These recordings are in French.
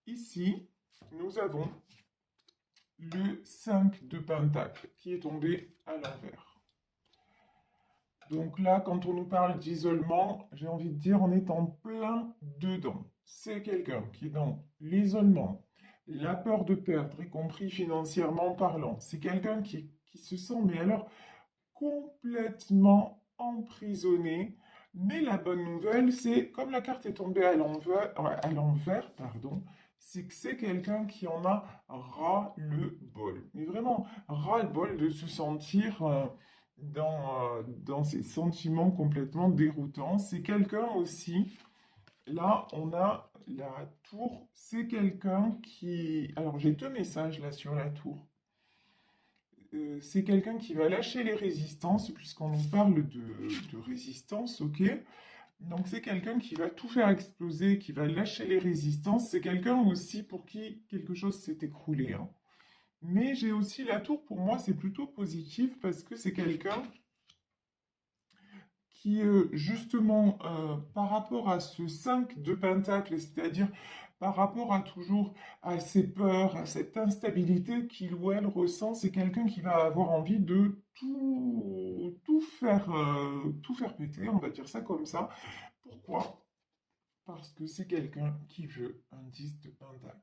Ici, nous avons le 5 de Pentacle qui est tombé à l'envers. Donc là, quand on nous parle d'isolement, j'ai envie de dire, on est en plein dedans. C'est quelqu'un qui est dans l'isolement, la peur de perdre, y compris financièrement parlant. C'est quelqu'un qui se sent, mais alors, complètement emprisonné. Mais la bonne nouvelle, c'est, comme la carte est tombée à l'envers, pardon, c'est que c'est quelqu'un qui en a ras-le-bol. Mais vraiment, ras-le-bol de se sentir dans ces sentiments complètement déroutants. C'est quelqu'un aussi, là, on a la tour, c'est quelqu'un qui... Alors, j'ai deux messages là sur la tour. C'est quelqu'un qui va lâcher les résistances, puisqu'on nous parle de résistance, ok? Donc c'est quelqu'un qui va tout faire exploser, qui va lâcher les résistances. C'est quelqu'un aussi pour qui quelque chose s'est écroulé, hein. Mais j'ai aussi la tour, pour moi, c'est plutôt positif parce que c'est quelqu'un qui, justement, par rapport à ce 5 de Pentacle, c'est-à-dire par rapport à toujours à ses peurs, à cette instabilité qu'il ou elle ressent, c'est quelqu'un qui va avoir envie de tout faire péter, on va dire ça comme ça. Pourquoi? Parce que c'est quelqu'un qui veut un 10 de Pentacle.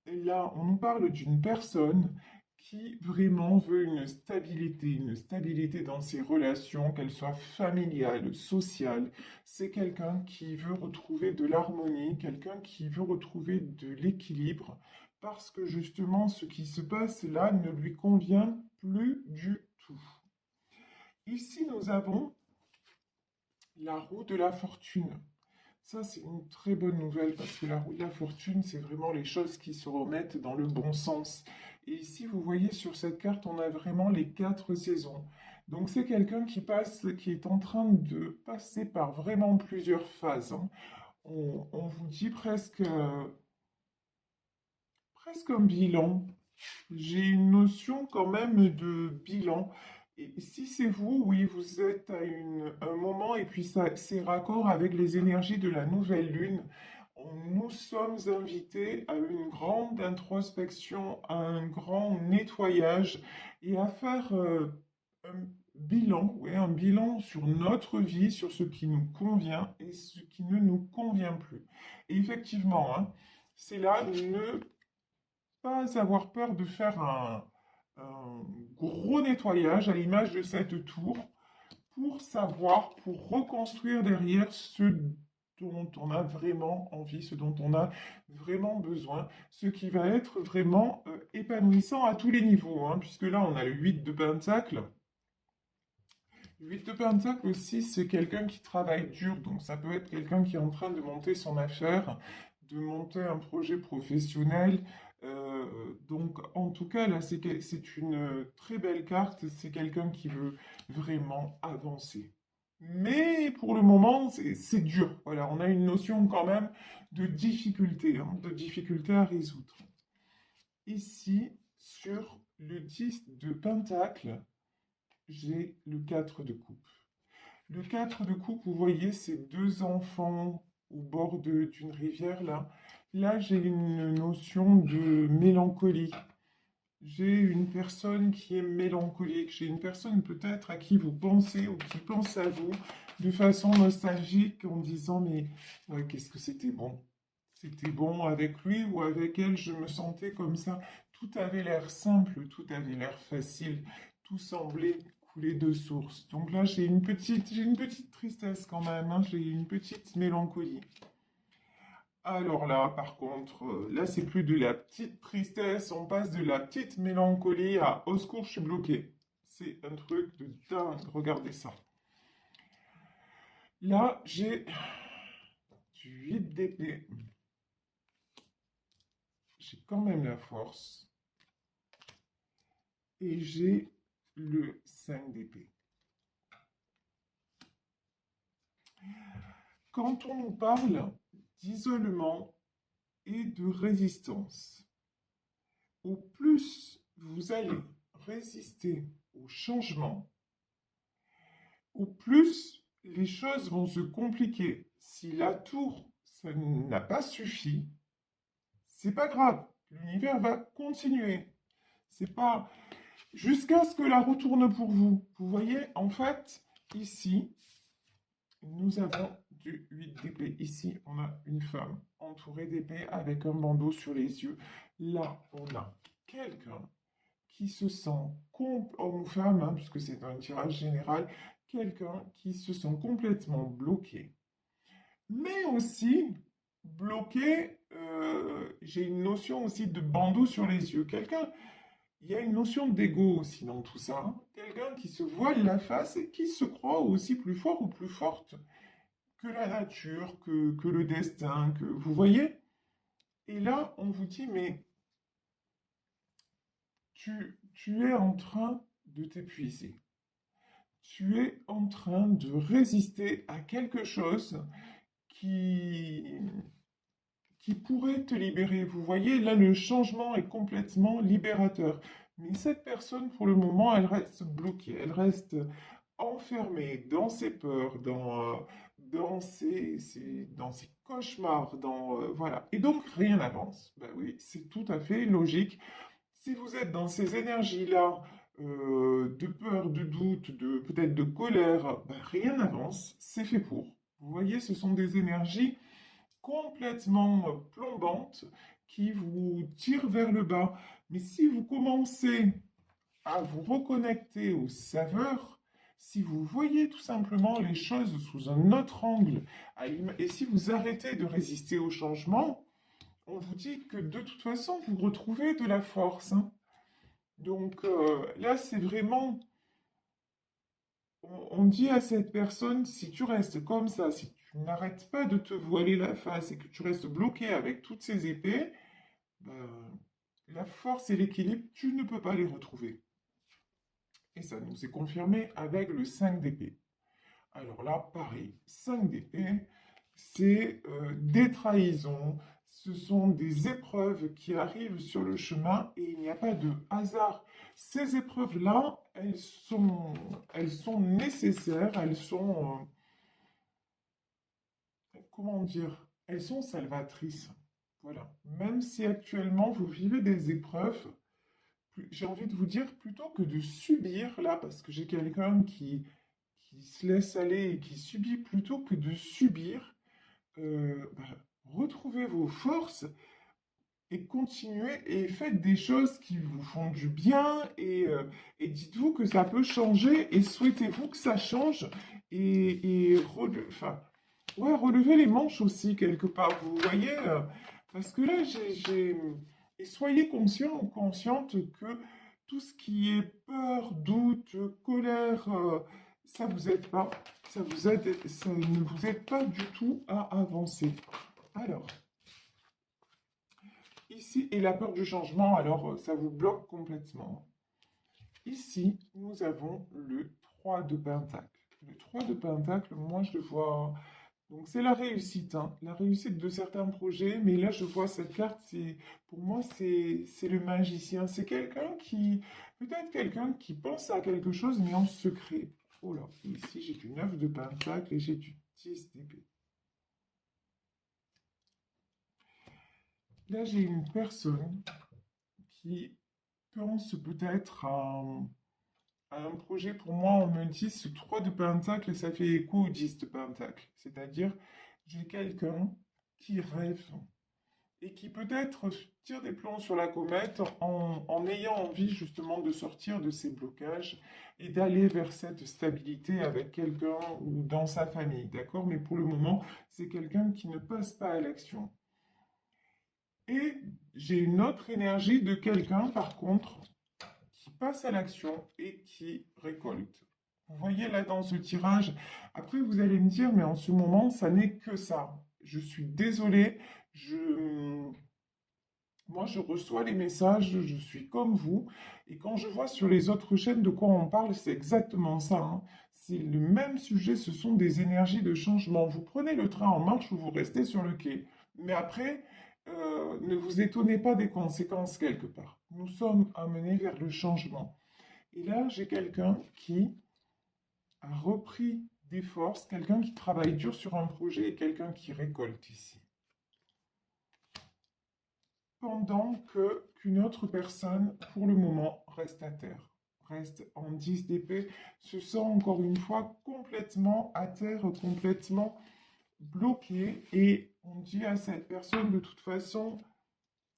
Et là, on nous parle d'une personne qui vraiment veut une stabilité dans ses relations, qu'elles soient familiales, sociales. C'est quelqu'un qui veut retrouver de l'harmonie, quelqu'un qui veut retrouver de l'équilibre, parce que justement, ce qui se passe là ne lui convient plus du tout. Ici, nous avons la roue de la fortune. Ça, c'est une très bonne nouvelle parce que la roue de la fortune, c'est vraiment les choses qui se remettent dans le bon sens. Et ici, vous voyez sur cette carte, on a vraiment les quatre saisons. Donc, c'est quelqu'un qui passe, qui est en train de passer par vraiment plusieurs phases, hein. On vous dit presque un bilan. J'ai une notion quand même de bilan. Et si c'est vous, oui, vous êtes à un moment et puis ça, c'est raccord avec les énergies de la nouvelle lune. Nous sommes invités à une grande introspection, à un grand nettoyage et à faire un bilan, ouais, un bilan sur notre vie, sur ce qui nous convient et ce qui ne nous convient plus. Et effectivement, hein, c'est là, ne pas avoir peur de faire un gros nettoyage à l'image de cette tour pour savoir, pour reconstruire derrière ce dont on a vraiment envie, ce dont on a vraiment besoin, ce qui va être vraiment épanouissant à tous les niveaux, hein, puisque là on a le 8 de Pentacle. Le 8 de Pentacle aussi, c'est quelqu'un qui travaille dur, donc ça peut être quelqu'un qui est en train de monter son affaire, de monter un projet professionnel. Donc en tout cas, là, c'est une très belle carte, c'est quelqu'un qui veut vraiment avancer. Mais pour le moment, c'est dur. Voilà, on a une notion quand même de difficulté, hein, de difficulté à résoudre. Ici, sur le 10 de Pentacle, j'ai le 4 de coupe. Le 4 de coupe, vous voyez ces deux enfants au bord d'une rivière là. Là, j'ai une notion de mélancolie. J'ai une personne qui est mélancolique. J'ai une personne peut-être à qui vous pensez ou qui pense à vous de façon nostalgique en disant mais ouais, qu'est-ce que c'était bon. C'était bon avec lui ou avec elle, je me sentais comme ça. Tout avait l'air simple, tout avait l'air facile, tout semblait couler de source. Donc là, j'ai une petite tristesse quand même, hein, j'ai une petite mélancolie. Alors là, par contre, là, c'est plus de la petite tristesse, on passe de la petite mélancolie à au secours, je suis bloqué. C'est un truc de dingue, regardez ça. Là, j'ai du 8 d'épée. J'ai quand même la force. Et j'ai le 5 d'épée. Quand on nous parle d'isolement et de résistance, au plus vous allez résister au changement, au plus les choses vont se compliquer. Si la tour, ça n'a pas suffi, c'est pas grave. L'univers va continuer. C'est pas jusqu'à ce que la roue tourne pour vous. Vous voyez, en fait, ici, nous avons du 8 d'épée. Ici, on a une femme entourée d'épée avec un bandeau sur les yeux. Là, on a quelqu'un qui se sent, homme ou femme, hein, puisque c'est un tirage général, quelqu'un qui se sent complètement bloqué. Mais aussi bloqué, j'ai une notion aussi de bandeau sur les yeux. Quelqu'un, il y a une notion d'ego aussi dans tout ça, hein. Quelqu'un qui se voile la face et qui se croit aussi plus fort ou plus forte que la nature, que le destin, que vous voyez. Et là, on vous dit, mais tu es en train de t'épuiser. Tu es en train de résister à quelque chose qui, qui pourrait te libérer. Vous voyez, là, le changement est complètement libérateur. Mais cette personne, pour le moment, elle reste bloquée, elle reste enfermée dans ses peurs, dans ses cauchemars, voilà. Et donc, rien n'avance. Ben oui, c'est tout à fait logique. Si vous êtes dans ces énergies-là, de peur, de doute, peut-être de colère, ben rien n'avance, c'est fait pour. Vous voyez, ce sont des énergies complètement plombantes qui vous tirent vers le bas. Mais si vous commencez à vous reconnecter aux saveurs, si vous voyez tout simplement les choses sous un autre angle, et si vous arrêtez de résister au changement, on vous dit que de toute façon, vous retrouvez de la force, hein. Donc là, c'est vraiment, on dit à cette personne, si tu restes comme ça, si tu n'arrêtes pas de te voiler la face et que tu restes bloqué avec toutes ces épées, ben, la force et l'équilibre, tu ne peux pas les retrouver. Et ça nous est confirmé avec le 5 d'épée. Alors là, pareil, 5 d'épée, c'est des trahisons, ce sont des épreuves qui arrivent sur le chemin et il n'y a pas de hasard. Ces épreuves-là, elles sont nécessaires, elles sont, comment dire, elles sont salvatrices. Voilà. Même si actuellement vous vivez des épreuves, j'ai envie de vous dire plutôt que de subir là, parce que j'ai quelqu'un qui se laisse aller et qui subit plutôt que de subir, bah, retrouvez vos forces et continuez et faites des choses qui vous font du bien et dites-vous que ça peut changer et souhaitez-vous que ça change enfin, ouais, relevez les manches aussi quelque part, vous voyez, parce que là, et soyez conscient ou consciente que tout ce qui est peur, doute, colère, ça vous aide pas, ça ne vous aide pas du tout à avancer. Alors, ici, et la peur du changement, alors ça vous bloque complètement. Ici, nous avons le 3 de Pentacle. Le 3 de Pentacle, moi je le vois. Donc c'est la réussite, hein, la réussite de certains projets, mais là je vois cette carte, pour moi c'est le magicien. C'est quelqu'un qui, peut-être quelqu'un qui pense à quelque chose, mais en secret. Oh là, ici j'ai du 9 de Pentacle et j'ai du 10 d'épée. Là j'ai une personne qui pense peut-être à un projet, pour moi, on me dit ce 3 de Pentacle et ça fait écho au 10 de Pentacle. C'est-à-dire, j'ai quelqu'un qui rêve et qui peut-être tire des plombs sur la comète en ayant envie justement de sortir de ses blocages et d'aller vers cette stabilité avec quelqu'un ou dans sa famille, d'accord? Mais pour le moment, c'est quelqu'un qui ne passe pas à l'action. Et j'ai une autre énergie de quelqu'un, par contre, qui passe à l'action et qui récolte. Vous voyez là dans ce tirage, après vous allez me dire, mais en ce moment, ça n'est que ça. Je suis désolé, moi je reçois les messages, je suis comme vous, et quand je vois sur les autres chaînes de quoi on parle, c'est exactement ça, hein. C'est le même sujet, ce sont des énergies de changement. Vous prenez le train en marche ou vous restez sur le quai. Mais après, ne vous étonnez pas des conséquences quelque part. Nous sommes amenés vers le changement. Et là, j'ai quelqu'un qui a repris des forces, quelqu'un qui travaille dur sur un projet et quelqu'un qui récolte ici. pendant qu'une autre personne, pour le moment, reste à terre, reste en 10 d'épée, se sent encore une fois complètement à terre, complètement bloqué, et on dit à cette personne de toute façon,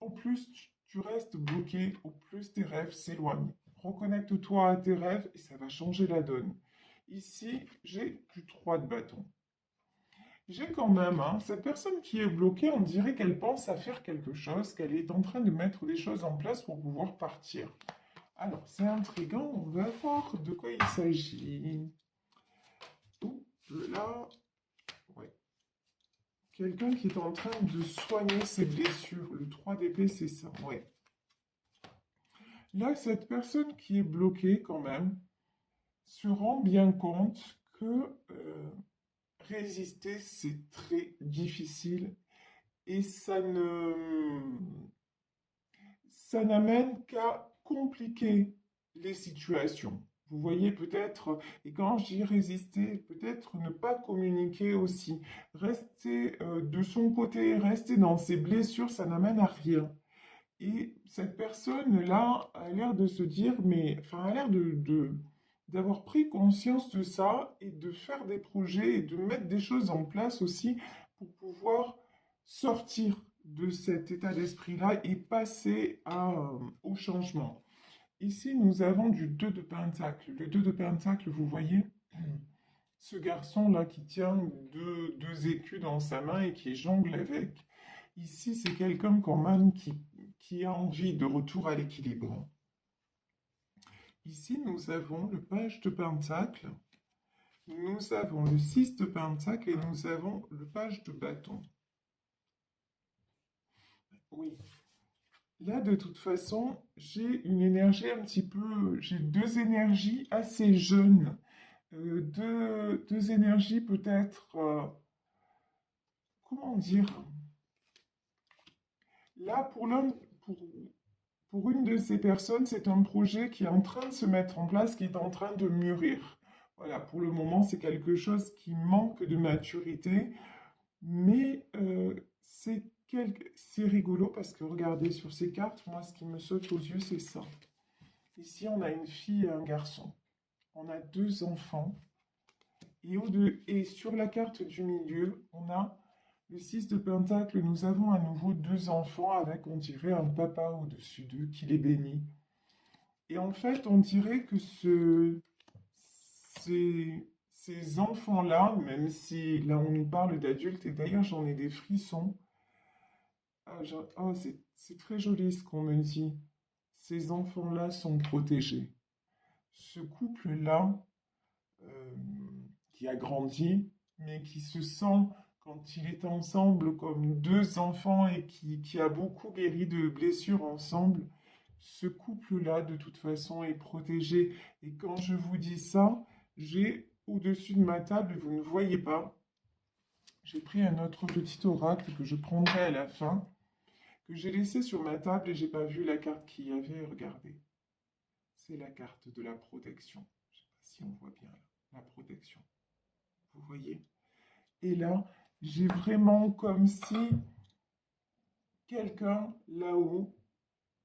au plus tu restes bloqué, au plus tes rêves s'éloignent. Reconnecte-toi à tes rêves et ça va changer la donne. Ici, j'ai du 3 de bâton. J'ai quand même, hein, cette personne qui est bloquée, on dirait qu'elle pense à faire quelque chose, qu'elle est en train de mettre des choses en place pour pouvoir partir. Alors, c'est intriguant, on va voir de quoi il s'agit. Oups, là, ouais. Quelqu'un qui est en train de soigner ses blessures. Le 3 d'épée, c'est ça, ouais. Là, cette personne qui est bloquée quand même se rend bien compte que résister, c'est très difficile et ça n'amène qu'à compliquer les situations. Vous voyez peut-être, et quand je dis résister, peut-être ne pas communiquer aussi. Rester de son côté, rester dans ses blessures, ça n'amène à rien. Et cette personne-là a l'air de se dire, mais, enfin, a l'air d'avoir pris conscience de ça et de faire des projets et de mettre des choses en place aussi pour pouvoir sortir de cet état d'esprit-là et passer au changement. Ici, nous avons du 2 de Pentacle. Le 2 de Pentacle, vous voyez, ce garçon-là qui tient deux écus dans sa main et qui jongle avec. Ici, c'est quelqu'un quand même qui a envie de retour à l'équilibre. Ici, nous avons le page de Pentacle, nous avons le 6 de Pentacle et nous avons le page de bâton. Oui. Là, de toute façon, j'ai une énergie un petit peu... J'ai deux énergies assez jeunes. Deux énergies peut-être... comment dire? Là, pour une de ces personnes, c'est un projet qui est en train de se mettre en place, qui est en train de mûrir. Voilà, pour le moment, c'est quelque chose qui manque de maturité, mais c'est rigolo parce que regardez sur ces cartes, moi, ce qui me saute aux yeux, c'est ça. Ici, on a une fille et un garçon. On a deux enfants. Et sur la carte du milieu, on a le 6 de Pentacle. Nous avons à nouveau deux enfants avec, on dirait, un papa au-dessus d'eux qui les bénit. Et en fait, on dirait que ces enfants-là, même si là on nous parle d'adultes, et d'ailleurs j'en ai des frissons, oh, c'est très joli ce qu'on me dit. Ces enfants-là sont protégés. Ce couple-là, euh, qui a grandi, mais qui se sent, quand il est ensemble, comme deux enfants et qui a beaucoup guéri de blessures ensemble, ce couple-là, de toute façon, est protégé. Et quand je vous dis ça, j'ai au-dessus de ma table, vous ne voyez pas, j'ai pris un autre petit oracle que je prendrai à la fin, que j'ai laissé sur ma table et j'ai pas vu la carte qu'il y avait. Regardez, c'est la carte de la protection. Je sais pas si on voit bien là, la protection. Vous voyez? Et là, j'ai vraiment comme si quelqu'un là-haut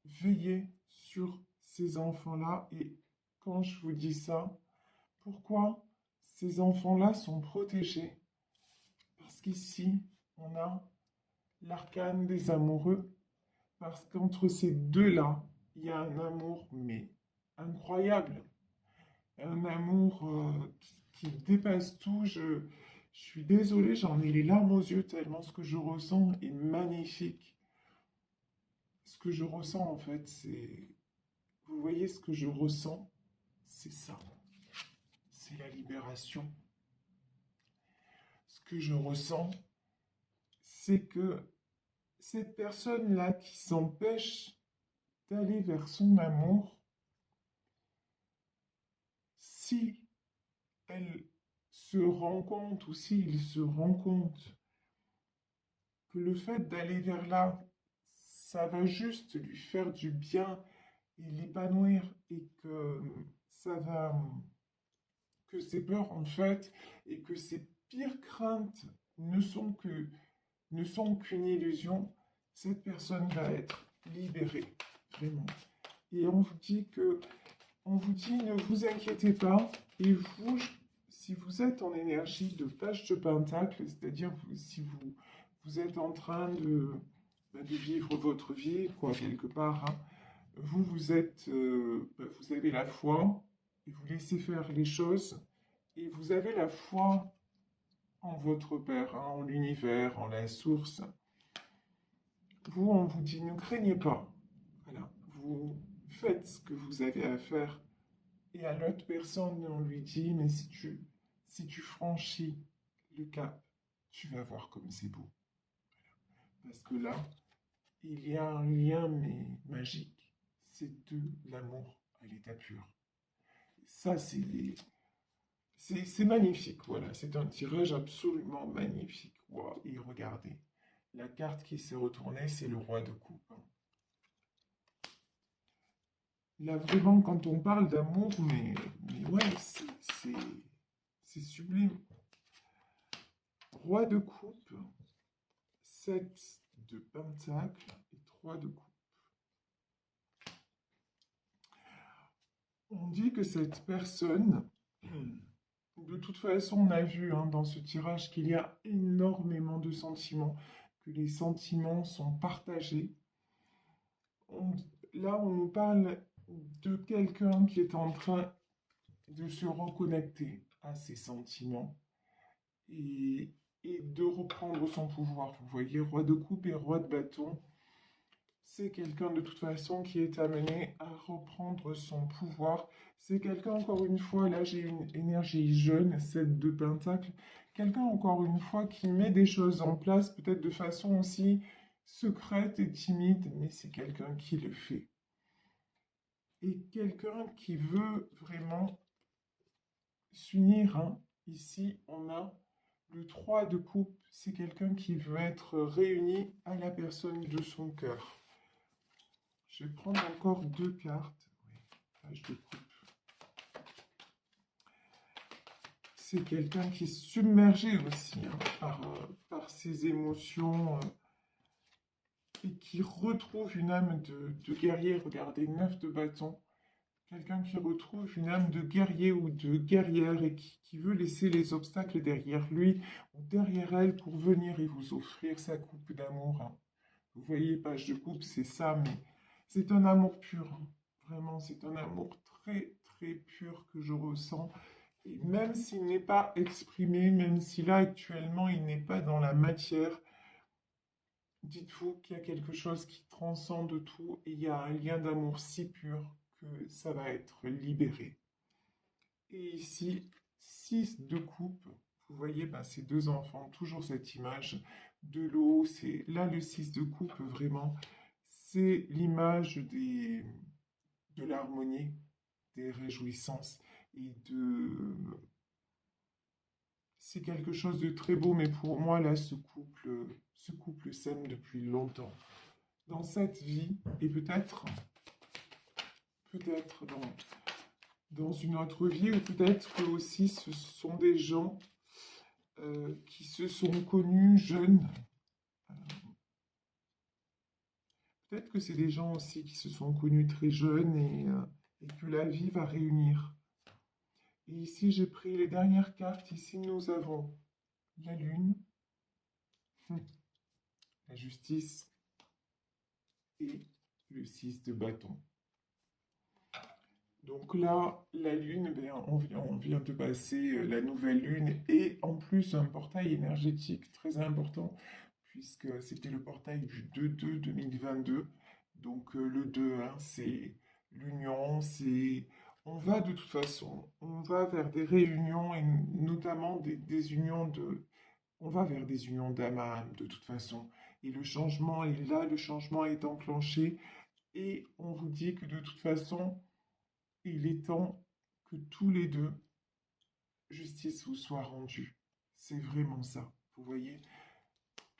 veillait sur ces enfants-là. Et quand je vous dis ça, pourquoi ces enfants-là sont protégés? Parce qu'ici, on a l'arcane des amoureux. Parce qu'entre ces deux-là, il y a un amour, mais incroyable. Un amour qui dépasse tout. Je suis désolée, j'en ai les larmes aux yeux tellement ce que je ressens est magnifique. Ce que je ressens en fait, c'est... Vous voyez ce que je ressens? C'est ça. C'est la libération. Ce que je ressens, c'est que cette personne-là qui s'empêche d'aller vers son amour, si elle se rend compte ou s'il se rend compte que le fait d'aller vers là, ça va juste lui faire du bien et l'épanouir et que ça va, que ses peurs en fait et que ses pires craintes ne sont qu'une illusion, cette personne va être libéré, vraiment. Et on vous dit, ne vous inquiétez pas. Et vous, si vous êtes en énergie de page de pentacle, c'est-à-dire si vous êtes en train de vivre votre vie, quoi, quelque part, hein, vous avez la foi, et vous laissez faire les choses, et vous avez la foi en votre Père, hein, en l'univers, en la source. Vous, on vous dit, ne craignez pas. Voilà, vous faites ce que vous avez à faire. Et à l'autre personne, on lui dit, mais si tu franchis le cap, tu vas voir comme c'est beau. Parce que là, il y a un lien, mais magique. C'est de l'amour à l'état pur. Ça, c'est magnifique, voilà. C'est un tirage absolument magnifique. Wow. Et regardez, la carte qui s'est retournée, c'est le roi de coupe. Hein. Là, vraiment, quand on parle d'amour, mais ouais, c'est sublime. Roi de coupe, 7 de pentacle et 3 de coupe. On dit que cette personne, de toute façon, on a vu hein, dans ce tirage qu'il y a énormément de sentiments, que les sentiments sont partagés. Là, on nous parle de quelqu'un qui est en train de se reconnecter à ses sentiments et, et de reprendre son pouvoir. Vous voyez, roi de coupe et roi de bâton, c'est quelqu'un de toute façon qui est amené à reprendre son pouvoir. C'est quelqu'un, encore une fois, là j'ai une énergie jeune, 7 de pentacle, quelqu'un, encore une fois, qui met des choses en place, peut-être de façon aussi secrète et timide, mais c'est quelqu'un qui le fait. Et quelqu'un qui veut vraiment s'unir. Hein. Ici, on a le 3 de coupe, c'est quelqu'un qui veut être réuni à la personne de son cœur. Je vais prendre encore 2 cartes. Oui, page de coupe. C'est quelqu'un qui est submergé aussi hein, par ses émotions et qui retrouve une âme de guerrier. Regardez, 9 de bâton. Quelqu'un qui retrouve une âme de guerrier ou de guerrière et qui veut laisser les obstacles derrière lui ou derrière elle pour venir et vous offrir sa coupe d'amour. Hein. Vous voyez, page de coupe, c'est ça, mais c'est un amour pur. Hein. Vraiment, c'est un amour très, très pur que je ressens. Et même s'il n'est pas exprimé, même si là, actuellement, il n'est pas dans la matière, dites-vous qu'il y a quelque chose qui transcende tout et il y a un lien d'amour si pur que ça va être libéré. Et ici, 6 de coupe. Vous voyez, ben, ces 2 enfants, toujours cette image de l'eau. C'est là le 6 de coupe, vraiment. C'est l'image de l'harmonie, des réjouissances et de... C'est quelque chose de très beau, mais pour moi, là, ce couple s'aime depuis longtemps. Dans cette vie, et peut-être dans une autre vie, ou peut-être que aussi ce sont des gens qui se sont connus jeunes. Euh, Peut-être que c'est des gens aussi qui se sont connus très jeunes et que la vie va réunir. Et ici, j'ai pris les dernières cartes. Ici, nous avons la lune, la justice et le 6 de bâton. Donc là, la lune, ben, on vient de passer la nouvelle lune et en plus un portail énergétique très important puisque c'était le portail du 2-2 2022. Donc le 2, hein, c'est l'union, c'est... On va de toute façon, on va vers des réunions et notamment des unions de... On va vers des unions d'âme à âme de toute façon. Et le changement est là, le changement est enclenché et on vous dit que de toute façon, il est temps que tous les deux, justice vous soit rendue. C'est vraiment ça, vous voyez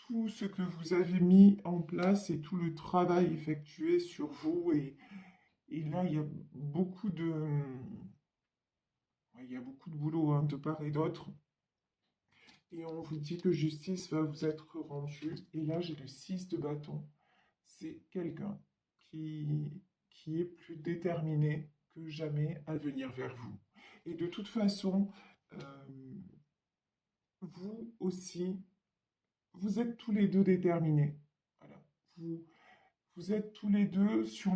tout ce que vous avez mis en place et tout le travail effectué sur vous. Et là, il y a beaucoup de boulot hein, de part et d'autre. Et on vous dit que justice va vous être rendue. Et là, j'ai le 6 de bâton. C'est quelqu'un qui est plus déterminé que jamais à venir vers vous. Et de toute façon, euh, vous aussi, vous êtes tous les deux déterminés. Voilà. Vous êtes tous les deux sur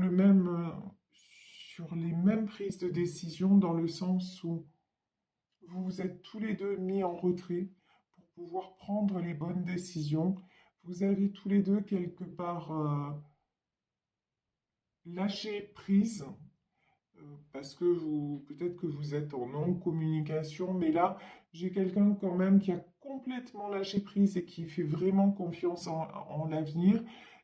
sur les mêmes prises de décision dans le sens où vous vous êtes tous les deux mis en retrait pour pouvoir prendre les bonnes décisions. Vous avez tous les deux quelque part lâché prise parce que vous, peut-être que vous êtes en non-communication, mais là, j'ai quelqu'un quand même qui a complètement lâché prise et qui fait vraiment confiance en l'avenir.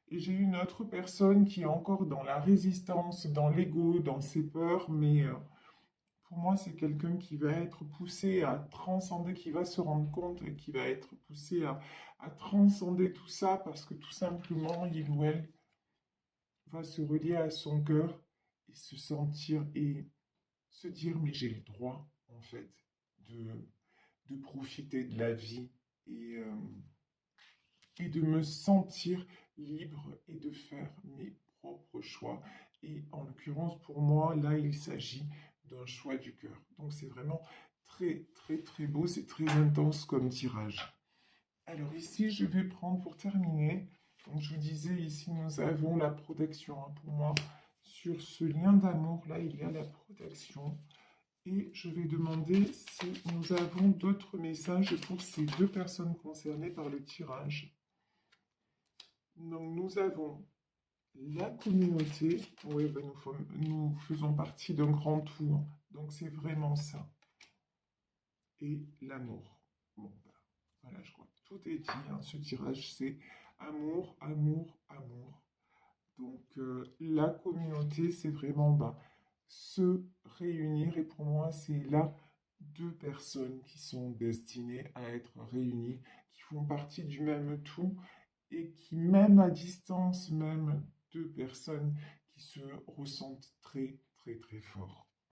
Et j'ai une autre personne qui est encore dans la résistance, dans l'ego, dans ses peurs, mais pour moi, c'est quelqu'un qui va être poussé à transcender, qui va se rendre compte et qui va être poussé à transcender tout ça parce que tout simplement, il ou elle va se relier à son cœur et se sentir et se dire, mais j'ai le droit, en fait, de profiter de la vie et, euh, et de me sentir libre et de faire mes propres choix. Et en l'occurrence, pour moi, là, il s'agit d'un choix du cœur. Donc c'est vraiment très, très, très beau, c'est très intense comme tirage. Alors ici, je vais prendre pour terminer. Donc je vous disais, ici, nous avons la protection. Hein. Pour moi, sur ce lien d'amour, là, il y a la protection. Et je vais demander si nous avons d'autres messages pour ces deux personnes concernées par le tirage. Donc nous avons la communauté. Oui, ben, nous faisons partie d'un grand tout. Donc c'est vraiment ça. Et l'amour. Bon, ben, voilà, je crois que tout est dit. Hein. Ce tirage, c'est amour, amour, amour. Donc la communauté, c'est vraiment se réunir. Et pour moi, c'est là deux personnes qui sont destinées à être réunies, qui font partie du même tout et qui, même à distance, même deux personnes qui se ressentent très, très, très fort.